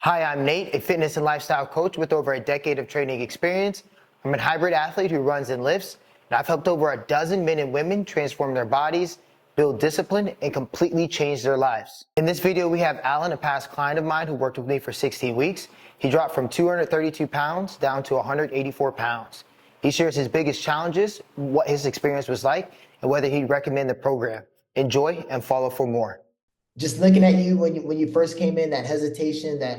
Hi, I'm Nate, a fitness and lifestyle coach with over a decade of training experience. I'm a hybrid athlete who runs and lifts, and I've helped over a dozen men and women transform their bodies, build discipline, and completely change their lives. In this video, we have Allan, a past client of mine who worked with me for 16 weeks. He dropped from 232 pounds down to 184 pounds. He shares his biggest challenges, what his experience was like, and whether he'd recommend the program. Enjoy and follow for more. Just looking at you when you first came in, that hesitation, that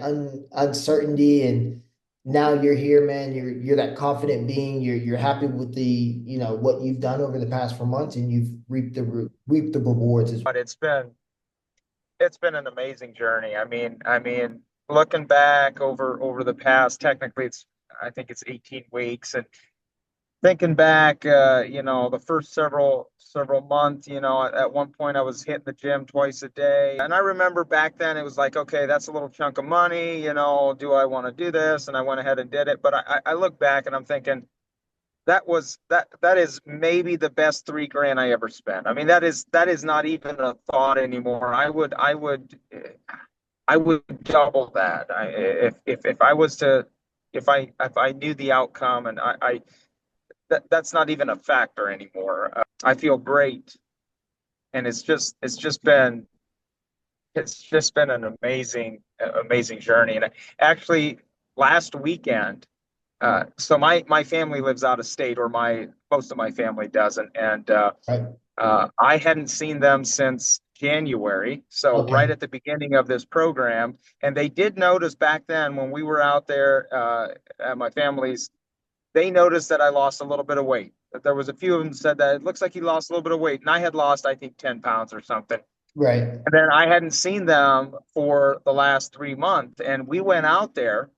uncertainty, and now you're here, man. You're that confident being. You're happy with what you've done over the past 4 months, and you've reaped the rewards as well. But it's been an amazing journey. I mean, looking back over the past, technically I think it's 18 weeks, and thinking back, the first several months, at one point I was hitting the gym twice a day, and I remember back then it was like, okay, that's a little chunk of money, do I want to do this? And I went ahead and did it. But I look back and I'm thinking that is maybe the best 3 grand I ever spent. I mean, that is not even a thought anymore. I would double that. If I was to, if I knew the outcome, and that's not even a factor anymore. I feel great, and it's just been an amazing journey. And actually, last weekend, so my family lives out of state, or most of my family doesn't, and Right? I hadn't seen them since January, so right Okay. at the beginning of this program. And they did notice back then when we were out there at my family's, they noticed that I lost a little bit of weight. That there was a few of them said that it looks like you lost a little bit of weight, and I had lost, I think, 10 pounds or something. Right. And then I hadn't seen them for the last 3 months, and we went out there,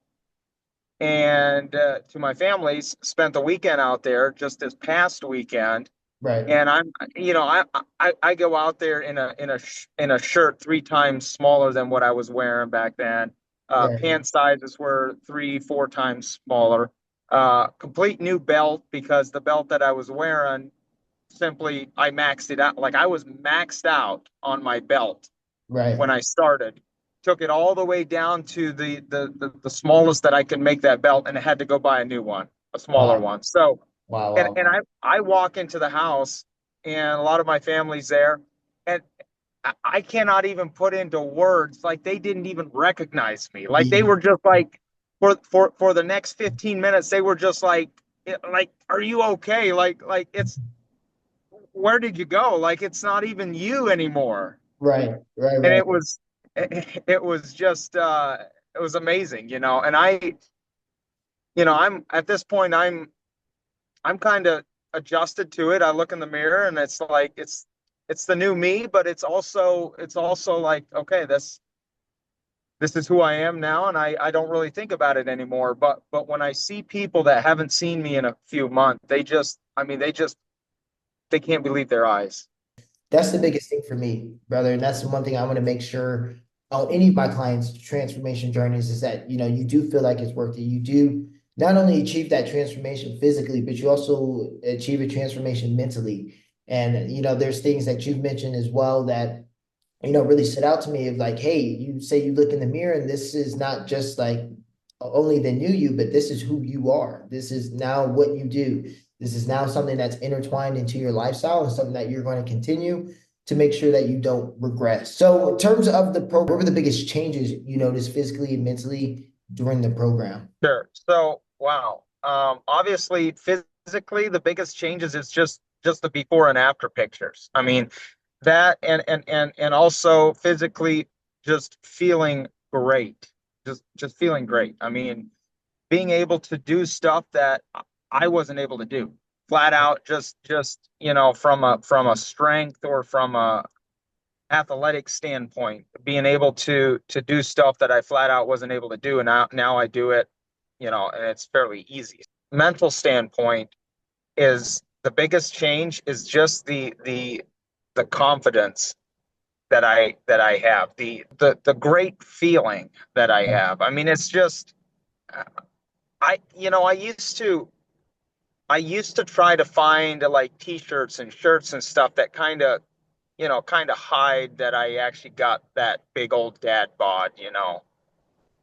and to my family's, spent the weekend out there just this past weekend. Right. And I go out there in a shirt 3 times smaller than what I was wearing back then. Right. Pant sizes were 3, 4 times smaller. Complete new belt, because the belt that I was wearing, simply, I maxed it out. Like, I was maxed out on my belt when Right. I started. Took it all the way down to the smallest that I could make that belt, and I had to go buy a new one, a smaller Wow. one. So, Wow. and Wow. and Wow. I walk into the house, and a lot of my family's there, and I cannot even put into words, like, they didn't even recognize me. Like, they Yeah. were just like, for the next 15 minutes, they were just like, are you okay? Like, it's, where did you go? Like, it's not even you anymore. Right. Right. And Right. it was just it was amazing. And I'm at this point, I'm kind of adjusted to it. I look in the mirror, and it's like, it's the new me, but it's also like, okay, this is who I am now, and I don't really think about it anymore. But when I see people that haven't seen me in a few months, they can't believe their eyes. That's the biggest thing for me, brother. And that's the one thing I want to make sure on any of my clients' transformation journeys is that, you do feel like it's worth it. You do not only achieve that transformation physically, but you also achieve a transformation mentally. And, there's things that you've mentioned as well that, really stood out to me of like, hey, you say you look in the mirror and this is not just like only the new you, but this is who you are. This is now what you do. This is now something that's intertwined into your lifestyle and something that you're going to continue to make sure that you don't regress. So, in terms of the program, what were the biggest changes you noticed physically and mentally during the program? Sure. So, wow. Obviously, physically, the biggest changes is just the before and after pictures. I mean, that, and also physically, just feeling great. Just feeling great. I mean, being able to do stuff that I wasn't able to do. Flat out, just from a strength, or from a athletic standpoint, being able to do stuff that I flat out wasn't able to do, and now I do it, and it's fairly easy. Mental standpoint, is the biggest change is just the confidence that I have, the great feeling that I have. I mean, it's just, I used to try to find, like, t-shirts and shirts and stuff that kind of hide that I actually got that big old dad bod.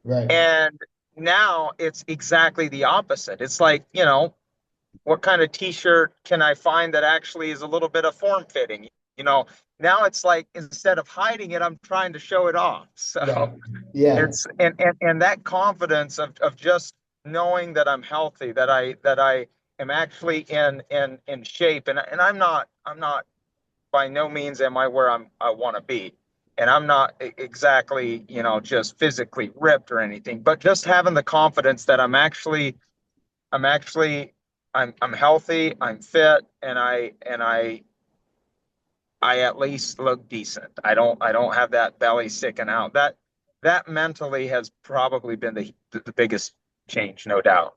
Right. And now it's exactly the opposite. It's like, you know, what kind of t-shirt can I find that actually is a little bit of form fitting? You know, now it's like instead of hiding it, I'm trying to show it off. Right. So Yeah. it's and that confidence of just knowing that I'm healthy, that I am actually in shape, and I'm not by no means am I where I want to be. And I'm not exactly, you know, just physically ripped or anything, but just having the confidence that I'm actually I'm healthy, I'm fit, and I at least look decent. I don't have that belly sticking out. That mentally has probably been the biggest change, no doubt.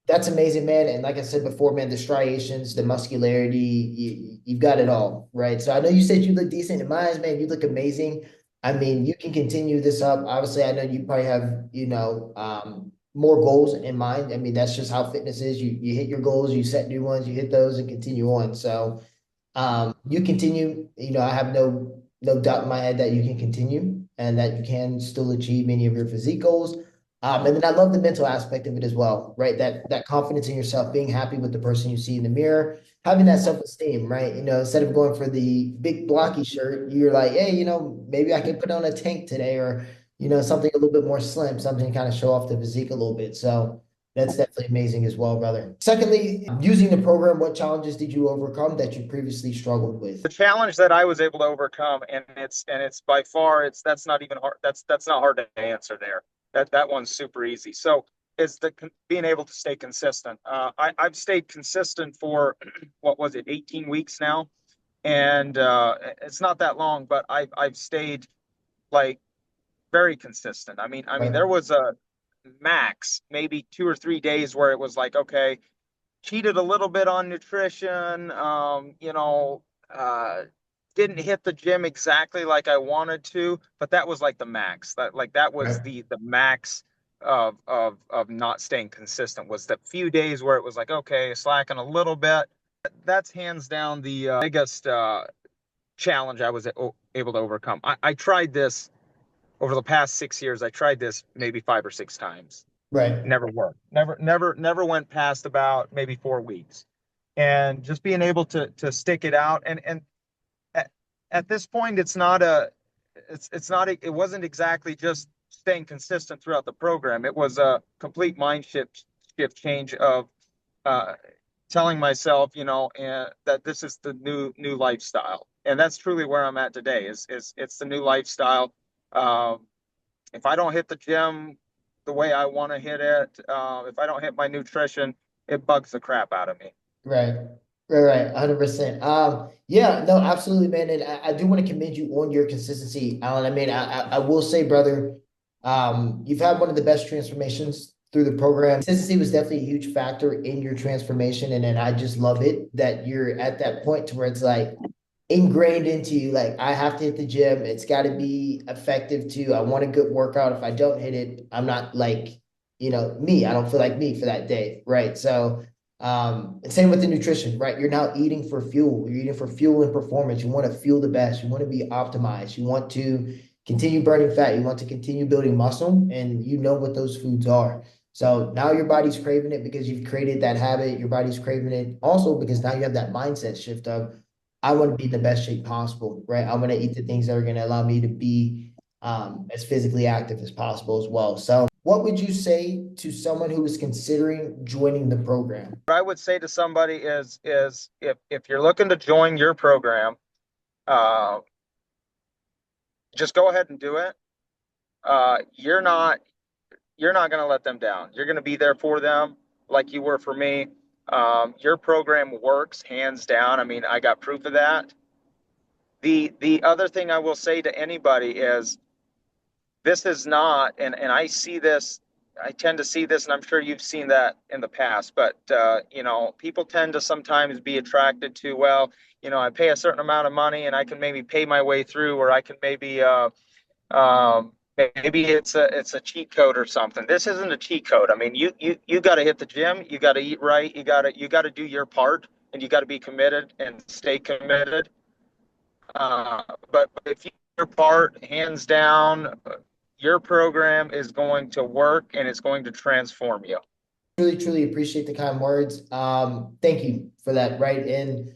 That's amazing, man. And like I said before, man, the striations, the muscularity, you've got it all, right? So I know you said you look decent. In my eyes, man, you look amazing. I mean, you can continue this up. Obviously, I know you probably have, more goals in mind. I mean, that's just how fitness is. You hit your goals, you set new ones, you hit those and continue on. So you continue, I have no doubt in my head that you can continue and that you can still achieve many of your physique goals. And then I love the mental aspect of it as well, right? That confidence in yourself, being happy with the person you see in the mirror, having that self-esteem, right? Instead of going for the big blocky shirt, you're like, hey, maybe I can put on a tank today, or something a little bit more slim, something to kind of show off the physique a little bit. So that's definitely amazing as well, brother. Secondly, using the program, what challenges did you overcome that you previously struggled with? The challenge that I was able to overcome, and it's by far it's that's not even hard. That's not hard to answer there. That one's super easy. So is the being able to stay consistent. I've stayed consistent for what was it, 18 weeks now, and it's not that long, but I've stayed like very consistent. Right. There was a max maybe 2 or 3 days where it was like, okay, cheated a little bit on nutrition, didn't hit the gym exactly like I wanted to, but that was like the max. That was Right. the max of not staying consistent, was the few days where it was like, okay, slacking a little bit. That's hands down the biggest challenge I was able to overcome. I tried this over the past 6 years. I tried this maybe 5 or 6 times. Right. Never worked. Never went past about maybe 4 weeks. And just being able to stick it out, and at, at this point, it's not it wasn't exactly just staying consistent throughout the program. It was a complete shift change of uh, telling myself, that this is the new lifestyle, and that's truly where I'm at today. Is it's the new lifestyle. Um, if I don't hit the gym the way I want to hit it, if I don't hit my nutrition, it bugs the crap out of me. Right. Right. 100%. Yeah, no, absolutely, man. And I do want to commend you on your consistency, Alan. I mean, I will say, brother, you've had one of the best transformations through the program. Consistency was definitely a huge factor in your transformation. And then I just love it that you're at that point to where it's like ingrained into you, like I have to hit the gym. It's got to be effective too. I want a good workout. If I don't hit it, I'm not like, me. I don't feel like me for that day. Right. So and same with the nutrition, right? You're now eating for fuel. You're eating for fuel and performance. You want to feel the best. You want to be optimized. You want to continue burning fat. You want to continue building muscle, and you know what those foods are. So now your body's craving it because you've created that habit. Your body's craving it also because now you have that mindset shift of, I want to be in the best shape possible, right? I'm going to eat the things that are going to allow me to be as physically active as possible as well. So, what would you say to someone who is considering joining the program? What I would say to somebody is if you're looking to join your program, uh, just go ahead and do it. You're not going to let them down. You're going to be there for them like you were for me. Your program works hands down. I got proof of that. The other thing I will say to anybody is, this is not, and I see this, I tend to see this, and I'm sure you've seen that in the past, but people tend to sometimes be attracted to, well, I pay a certain amount of money and I can maybe pay my way through, or I can maybe maybe it's a cheat code or something. This isn't a cheat code. You got to hit the gym, you got to eat right, you got to do your part, and you got to be committed and stay committed. But if you do your part, hands down, your program is going to work and it's going to transform you. Truly, truly appreciate the kind words. Thank you for that, right? And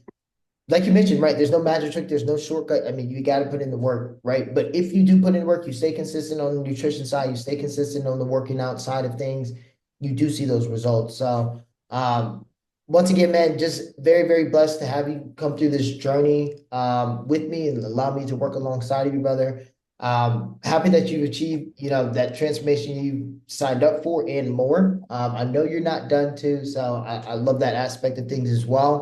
like you mentioned, right, there's no magic trick, there's no shortcut. I mean, you got to put in the work, right? But if you do put in work, you stay consistent on the nutrition side, you stay consistent on the working out side of things, you do see those results. So, once again, man, just very, very blessed to have you come through this journey with me and allow me to work alongside of you, brother. Happy that you've achieved, that transformation you signed up for and more. I know you're not done too, so I love that aspect of things as well.